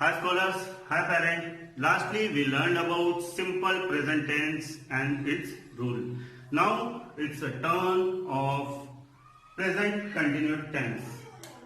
Hi scholars, hi parent. Lastly, we learned about simple present tense and its rule. Now it's a turn of present continuous tense.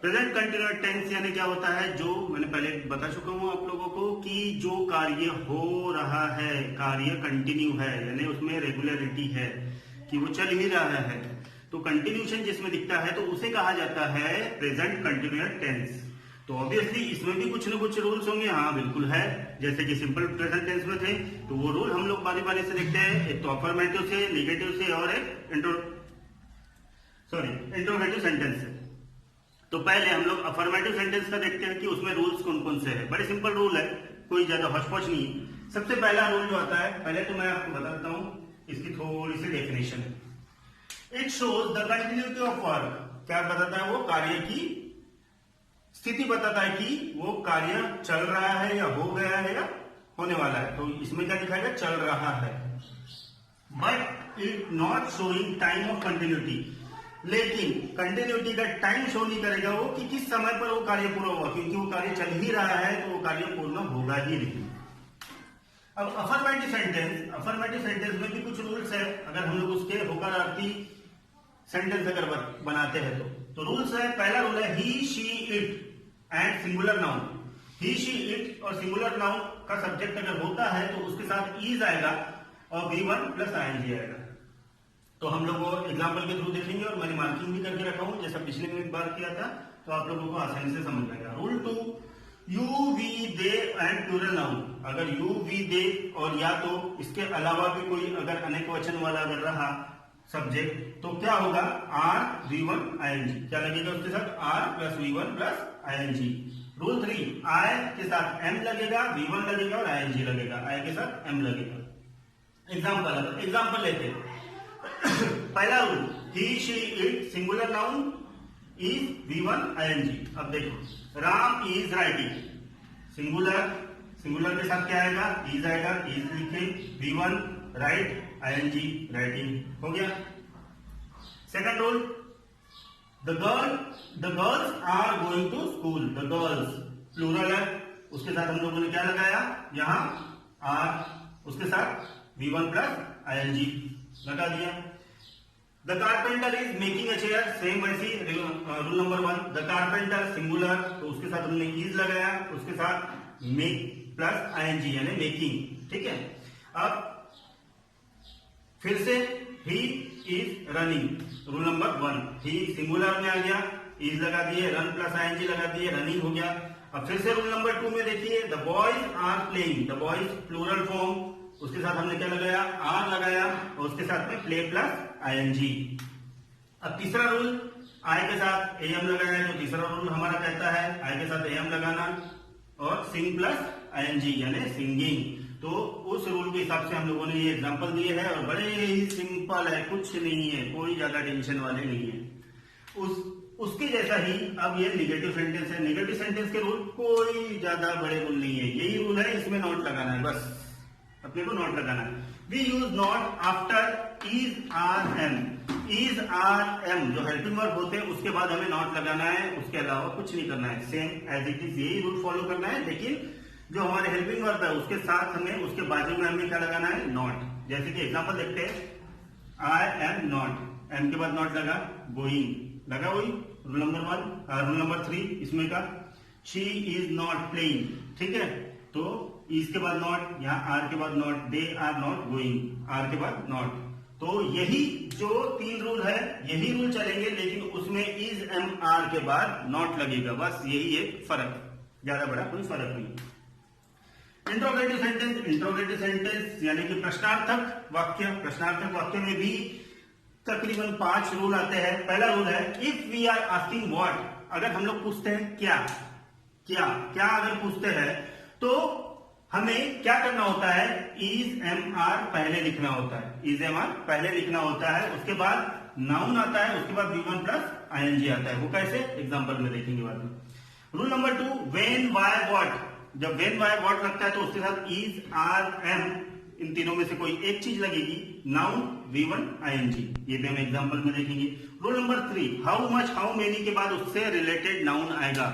Present continuous tense यानी क्या होता है, जो मैंने पहले बता चुका हूं आप लोगों को कि जो कार्य हो रहा है, कार्य कंटिन्यू है, यानी उसमें रेगुलरिटी है कि वो चल ही रहा है, तो कंटिन्यूशन जिसमें दिखता है तो उसे कहा जाता है प्रेजेंट कंटिन्यूअस टेंस। तो ऑब्वियसली इसमें भी कुछ न कुछ रूल्स होंगे, हाँ बिल्कुल है, जैसे कि सिंपल प्रेजेंट टेंस में थे तो वो रूल हम लोग बारी बारी से देखते हैं, एक तो अफर्मेटिव से, नेगेटिव से और एक इंट्रोगेटिव सेंटेंस से। तो पहले हम लोग अफर्मेटिव सेंटेंस का देखते हैं कि उसमें रूल्स कौन कौन से हैं। बड़े सिंपल रूल है, कोई ज्यादा हौच-पौच नहीं है। सबसे पहला रूल जो आता है, पहले तो मैं आपको बता देता हूं इसकी थोड़ी सी definition. It shows the continuity of work. क्या बताता है वो? कार्य की स्थिति बताता है कि वो कार्य चल रहा है या हो गया है या होने वाला है। तो इसमें क्या दिखाएगा? चल रहा है। But it not showing time of continuity, लेकिन कंटिन्यूटी का टाइम शो नहीं करेगा वो कि किस समय पर वो कार्य पूरा हुआ, क्योंकि वो कार्य चल ही रहा है तो वो कार्य पूर्ण होगा ही नहीं। अब अफर्मेटिव सेंटेंस में भी कुछ रूल्स है। अगर हम लोग उसके होकारार्थी सेंटेंस अगर बनाते हैं तो रूल्स है। पहला रूल है he she it and singular noun. He she it और सिंगुलर नाउन का सब्जेक्ट अगर होता है तो उसके साथ इज आएगा और V1 प्लस ING आएगा। तो हम लोग वो एग्जाम्पल के थ्रू देखेंगे और मैंने मार्किंग भी करके रखा हूं, जैसा पिछले में एक बार किया था, तो आप लोगों को आसानी से समझ आएगा। Rule 2, you we they and plural noun. अगर यू वी दे और या तो इसके अलावा भी कोई अगर अनेक वचन वाला अगर रहा सब्जेक्ट तो क्या होगा? R V1 ING। क्या लगेगा उसके साथ? R plus V1 plus ING। Rule 3, I के साथ M लगेगा, V1 लगेगा और ING लगेगा, I के साथ M लगेगा। एग्जाम्पल लेते हैं। पहला rule, he she it singular noun is V1 ING। अब देखो, राम इज राइटिंग, सिंगुलर के साथ क्या आएगा? इज आएगा, इज लिखे, V1 राइट, ING राइटिंग, हो गया। Second rule, the girls are going to school. The girls plural है, उसके साथ हम लोगों ने क्या लगाया? यहां आर, उसके साथ V1 प्लस ING लगा दिया। The carpenter is making a chair, same वैसी rule number 1। The carpenter singular, तो उसके साथ हमने इज लगाया, उसके साथ मेक प्लस ING यानी मेकिंग, ठीक है। अब फिर से he is running, rule number 1। He singular में आ गया, इज लगा दिए, रन प्लस ING लगा दिए, रनिंग हो गया। अब फिर से रूल नंबर 2 में देखिए, the boys are playing. The boys plural form, उसके साथ हमने क्या लगाया? आर लगाया और उसके साथ में प्ले प्लस ING। अब तीसरा रूल, आई के साथ AM लगाया, तो तीसरा रूल हमारा कहता है आई के साथ AM लगाना और सिंग प्लस ING यानी सिंगिंग। तो उस रूल के हिसाब से हम लोगों ने ये एग्जांपल दिए हैं और बड़े ही सिंपल है, कुछ नहीं है, कोई ज्यादा टेंशन वाले नहीं है। उसके जैसा ही अब ये नेगेटिव सेंटेंस है। नेगेटिव सेंटेंस के रूल कोई ज्यादा बड़े रूल नहीं है, यही रूल है, इसमें नोट लगाना है, बस अपने को नोट लगाना है। We use not after is are am. Is are am जो हेल्पिंग वर्ब होते हैं उसके बाद हमें नॉट लगाना है, उसके अलावा कुछ नहीं करना है, सेम एज इट इज यही रूल फॉलो करना है। लेकिन जो हमारे हेल्पिंग वर्ब है उसके साथ हमें उसके बाजू में हमें क्या लगाना है? नॉट। जैसे कि एग्जांपल देखते हैं, आई एम नॉट, एम के बाद नॉट लगा, गोइंग लगा, वही रूल नंबर 1। रूल नंबर 3 इसमें का, शी इज नॉट प्लेइंग, ठीक है, तो इज के बाद नॉट, यहाँ आर के बाद not, they are not going, are के बाद नॉट। तो यही जो 3 रूल है यही रूल चलेंगे, लेकिन उसमें इज एम आर के बाद नॉट लगेगा, बस यही एक फर्क, ज्यादा बड़ा कोई फर्क नहीं। इंट्रोगेटिव सेंटेंस यानी कि प्रश्नार्थक वाक्य में भी तकरीबन 5 रूल आते हैं। पहला रूल है, if we are asking what, अगर हम लोग पूछते हैं क्या अगर पूछते हैं तो हमें क्या करना होता है? इज एम आर पहले लिखना होता है, इज एम आर पहले लिखना होता है, उसके बाद नाउन आता है, उसके बाद V1 प्लस ING आता है। वो कैसे? एग्जांपल में देखेंगे बाद में। Rule number 2, when why what. जब व्हेन व्हाई व्हाट लगता है तो उसके साथ इज आर एम, इन तीनों में से कोई एक चीज लगेगी, नाउन V1 ING। ये भी हम एग्जांपल में देखेंगे। Rule number 3, how much how many के बाद उससे रिलेटेड नाउन आएगा,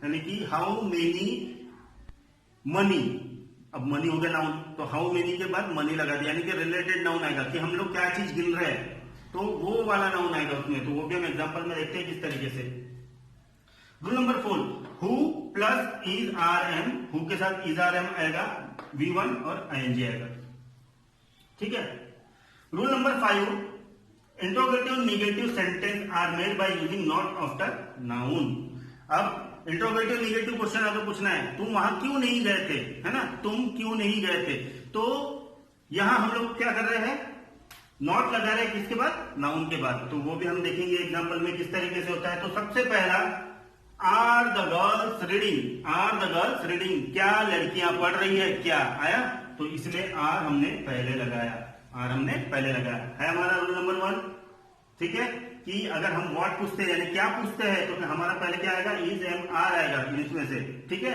यानी कि हाउ मेनी मनी, अब मनी हो गया नाउन, तो हाउ मेनी के बाद मनी लगा दिया, यानी कि रिलेटेड नाउन आएगा कि हम लोग क्या चीज गिन रहे हैं, तो वो वाला नाउन आएगा उसमें। तो वो भी हम एग्जांपल में देखते हैं किस तरीके से। Rule number 4, who plus is are am, who के साथ इज आर एम आएगा, V1 और ING आएगा, ठीक है। Rule number 5, interrogative negative sentence are made by using not after noun. अब इंट्रोगेटिव निगेटिव क्वेश्चन अगर पूछना है, तुम वहां क्यों नहीं गए थे, है ना, तुम क्यों नहीं गए थे, तो यहां हम लोग क्या कर रहे हैं, नॉट लगा रहे हैं किसके बाद, नाउन के बाद। तो वो भी हम देखेंगे एग्जांपल में किस तरीके से होता है। तो सबसे पहला, are the girls reading, are the girls reading, क्या लड़कियां पढ़ रही है, क्या आया, तो इसलिए आर हमने पहले लगाया, आर हमने पहले लगाया, है हमारा रूल नंबर 1, ठीक है। कि अगर हम व्हाट पूछते हैं यानी क्या पूछते हैं, तो हमारा पहले क्या आएगा, इज एम आर आएगा इसमें से, ठीक है।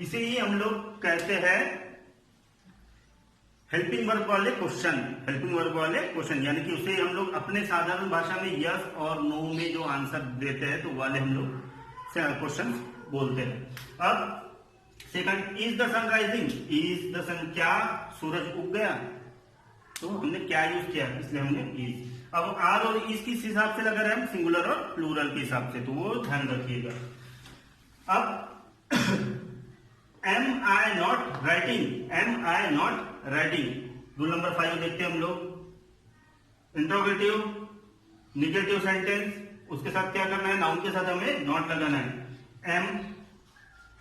इसे ही हम लोग कहते हैं हेल्पिंग वर्ब वाले क्वेश्चन, हेल्पिंग वर्ब वाले क्वेश्चन, यानी कि उसे हम लोग अपने साधारण भाषा में यस और नो में जो आंसर देते हैं, तो वाले हम लोग क्वेश्चन बोलते हैं। अब second, is the sun rising, is the sun, क्या सूरज उग गया, तो हमने क्या यूज किया, इसलिए हमने इज। अब आर और इज किस हिसाब से लगा रहे हैं, सिंगुलर और प्लूरल के हिसाब से, तो वो ध्यान रखिएगा। अब am I not writing, am I not writing, rule number 5 देखते हैं हम लोग। इंट्रोगेटिव निगेटिव सेंटेंस, उसके साथ क्या करना है, नाउन के साथ हमें नॉट लगाना है, एम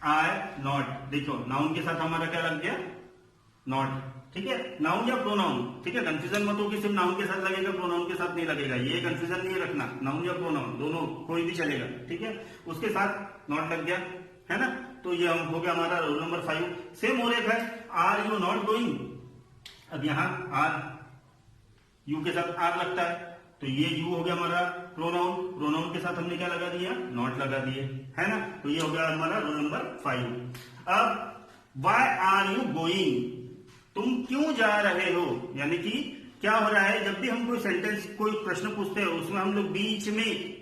आई नॉट, देखो नाउन के साथ हमारा क्या लग गया, नॉट, ठीक है। नाउन या प्रोनाउन, ठीक है, कंफ्यूजन मत हो कि सिर्फ नाउन के साथ लगेगा प्रोनाउन के साथ नहीं लगेगा, ये कंफ्यूजन नहीं रखना, नाउन या प्रोनाउन दोनों कोई भी चलेगा, ठीक है। उसके साथ नॉट लग गया, है ना, तो ये हो गया हमारा रूल नंबर 5। सेम और एक है, आर यू नॉट गोइंग, अब यहां आर, यू के साथ आर लगता है, तो ये यू हो गया हमारा प्रोनाउन, प्रोनाउन के साथ हमने क्या लगा दिया, नॉट लगा दिए, है ना, तो ये हो गया हमारा रूल नंबर 5। अब वाई आर यू गोइंग, तुम क्यों जा रहे हो, यानी कि क्या हो रहा है, जब भी हम कोई सेंटेंस कोई प्रश्न पूछते हैं, उसमें हम लोग बीच में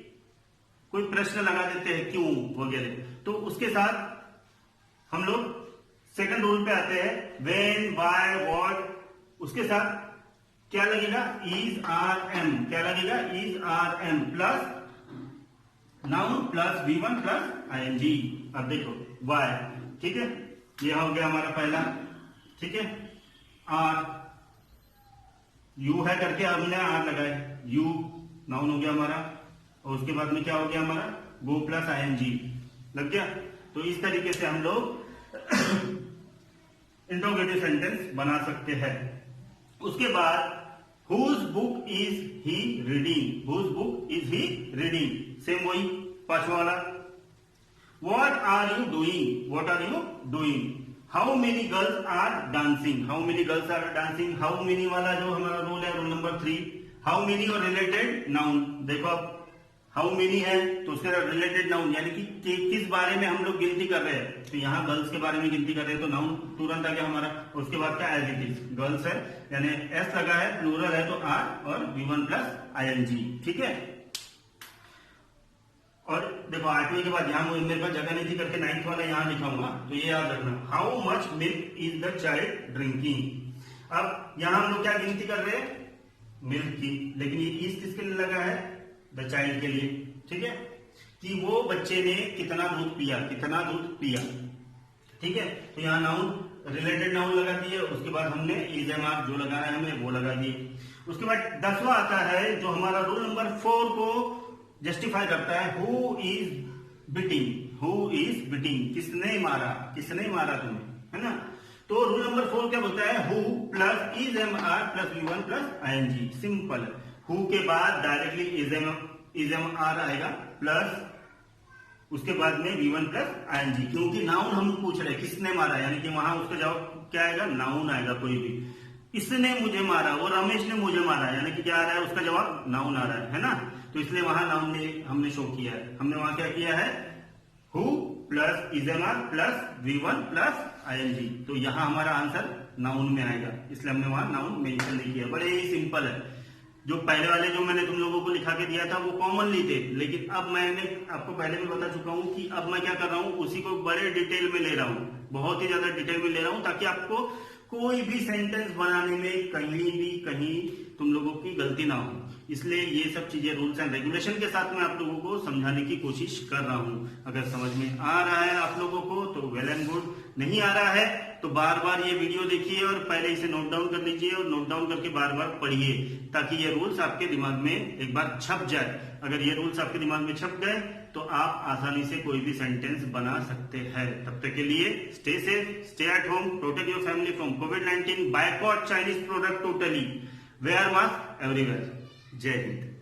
कोई प्रश्न लगा देते हैं, क्यों वगैरह, तो उसके साथ हम लोग सेकंड रूल पे आते हैं, व्हेन, व्हाई, व्हाट, उसके साथ क्या लगेगा, इज आर एम, क्या लगेगा, is are am plus noun plus V1 plus ING। अब देखो वाई, ठीक है, ये हो गया हमारा पहला, ठीक है, आर, यू है करके हमने आर लगाया, यू नाउन हो गया हमारा, और उसके बाद में क्या हो गया हमारा, गो प्लस ING लग गया। तो इस तरीके से हम लोग इंट्रोगेटिव सेंटेंस बना सकते हैं। उसके बाद whose book is he reading, whose book is he reading, same वही पांचवा वाला। What are you doing, what are you doing, how many girls are dancing, how many girls are dancing, how many वाला जो हमारा rule है, rule number 3, how many और related noun, देखो अब हाउ मेनी है तो उसके रिलेटेड नाउन, यानी कि किस बारे में हम लोग गिनती कर रहे हैं, तो यहाँ गर्ल्स के बारे में गिनती कर रहे हैं, तो नाउन तुरंत आ गया हमारा। उसके बाद क्या, एज इट इज, गर्ल्स है यानी एस लगा है, प्लूरल है तो आर और V1 प्लस ING, ठीक है। और देखो 8वीं के बाद यहाँ मेरे पास जगह नहीं थी करके 9th वाला यहाँ लिखाऊंगा, तो ये याद रखना, how much milk is the child drinking. अब यहाँ हम लोग क्या गिनती कर रहे हैं, मिल्क की, लेकिन ये इज किसके लिए लगा है, द चाइल्ड के लिए, ठीक है, कि वो बच्चे ने कितना दूध पिया, कितना दूध पिया, ठीक है। तो यहाँ नाउन रिलेटेड नाउन लगा दिए, उसके बाद हमने इज एम आर जो लगाना है हमें वो लगा दिए। उसके बाद 10वां आता है जो हमारा रूल नंबर 4 को जस्टिफाई करता है, who is beating, who is beating, किसने मारा, किसने मारा तुम्हें, है ना। तो रूल नंबर 4 क्या बोलता है, who plus is am are plus V1 plus ING, simple. Who के बाद डायरेक्टली इज एम आर आएगा प्लस उसके बाद में V1 प्लस ING, क्योंकि नाउन हम पूछ रहे हैं किसने मारा, यानी कि वहां उसका जवाब क्या आएगा, नाउन आएगा कोई भी। इसने मुझे मारा, वो रमेश ने मुझे मारा, यानी कि क्या आ रहा है, उसका जवाब नाउन आ रहा है ना। तो इसलिए वहां नाउन ने हमने शो किया है, हमने वहां क्या किया है, who plus is am are plus V1 plus ING, तो यहां हमारा आंसर नाउन में आएगा, इसलिए हमने वहां नाउन मेंशन नहीं किया, बड़े ही सिंपल है। जो पहले वाले जो मैंने तुम लोगों को लिखा के दिया था वो कॉमनली थे, लेकिन अब मैंने आपको पहले भी बता चुका हूँ कि अब मैं क्या कर रहा हूँ, उसी को बड़े डिटेल में ले रहा हूँ, बहुत ही ज्यादा डिटेल में ले रहा हूँ, ताकि आपको कोई भी सेंटेंस बनाने में कहीं तुम लोगों की गलती ना हो। इसलिए ये सब चीजें रूल्स एंड रेगुलेशन के साथ में आप लोगों को समझाने की कोशिश कर रहा हूँ। अगर समझ में आ रहा है आप लोगों को तो वेल एंड गुड, नहीं आ रहा है तो बार बार ये वीडियो देखिए और पहले इसे नोट डाउन कर लीजिए और नोट डाउन करके बार बार पढ़िए, ताकि ये रूल्स आपके दिमाग में एक बार छप जाए। अगर ये रूल्स आपके दिमाग में छप गए तो आप आसानी से कोई भी सेंटेंस बना सकते हैं। तब तक के लिए stay safe, stay at home, protect your family from covid, boycott Chinese product totally, wear mask everywhere. जय हिंद।